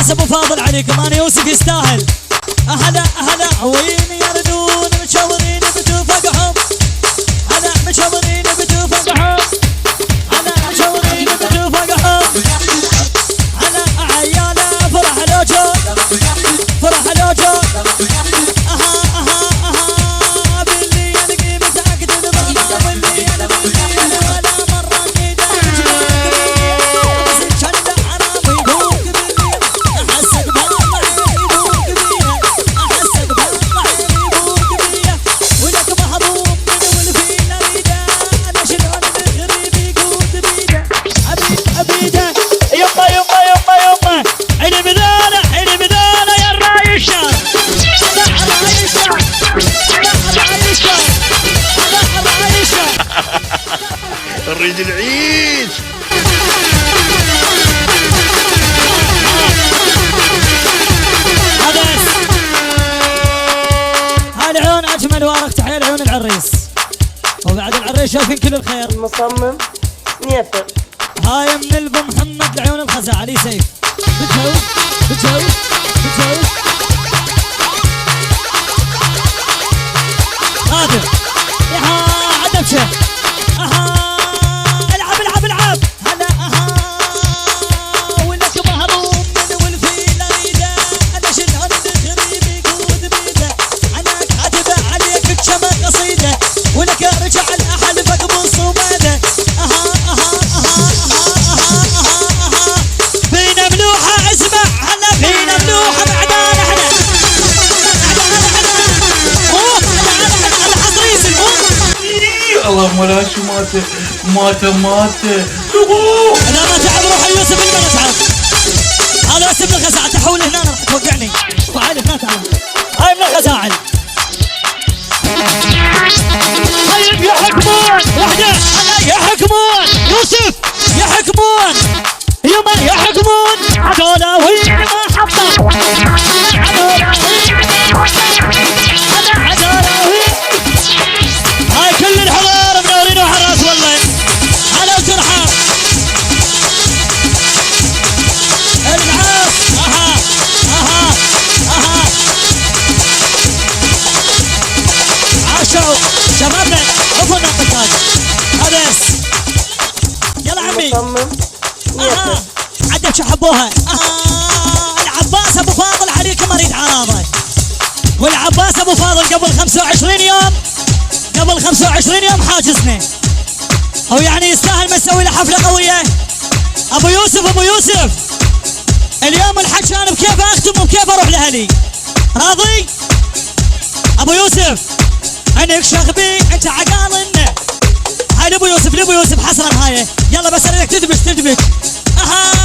العباس ابو فاضل عليكم، انا يوسف يستاهل. اهلا اهلا وين يردون مشاورين بتوفقهم، هلا مشاورين بتوفقهم، هلا مشاورين بتوفقهم، هلا عياله فرح لوجو فرح لوجو. اها اها اها باللي يلقي متاكد نظامه، باللي يلقي ولا مره كذا كان انا بيدوق باللي احسك بالله يدوق بيها، احسك بالله يدوق بيها، ولك محروم من والفيل اريده، انا شلون بغريب يقود بيده ابيده. يما يما يما يما عيني بداله عيني بداله يا الرايشه، يا الرايشه يا الرايشه يا الرايشه. نريد العيش. هاي العيون اجمل وارق، تحيه لعيون العريس وبعد العريس شايفين كل الخير. المصمم نيفر. هاي من البو محمد لعيون الخزاع علي سيف. بتجوز بتجوز بتجوز قادر يا عدم شيخ. اها العب العب العب هلا اها ولك مهروم من والفيل اريده، انا شلون الغريب يقود بيده، انا كاتبه عليك بشمع قصيده، ولك رجع الاحل فقبل صماده. اها اها اها اها اها فينا ملوحه اسمع، هلا فينا ملوحه بعدان احنا اللهم لا شو ماته ماته ماته. انا ما تعب روح يوسف اللي ما تعب. هذا بس ابن الخزاعه، تحول هنا راح توقعني. تعال هنا تعال. هاي ابن الخزاعه. طيب يحكمون وحده يحكمون يوسف يحكمون يما يحكمون هذولا وين ما حطوا هاي كل الحضور منورين وحراس والله. هلا وترحب العاب. اها اها اها عاشوا شبابنا عفوا نطقات هذا يلا عمي. المصمم نيفر. عدك شو حبوها. العباس ابو فاضل عليكم اريد عراضه، والعباس ابو فاضل قبل 25 يوم قبل 25 يوم حاجزنا، او يعني يستاهل ما نسوي له حفله قويه. ابو يوسف ابو يوسف اليوم الحكي انا بكيف اختم وبكيف اروح لاهلي. راضي ابو يوسف؟ عينك شغبي انت عقالنا. هاي لابو يوسف لابو يوسف حصرا هاي. يلا بس اريدك تدبش تدبش. اها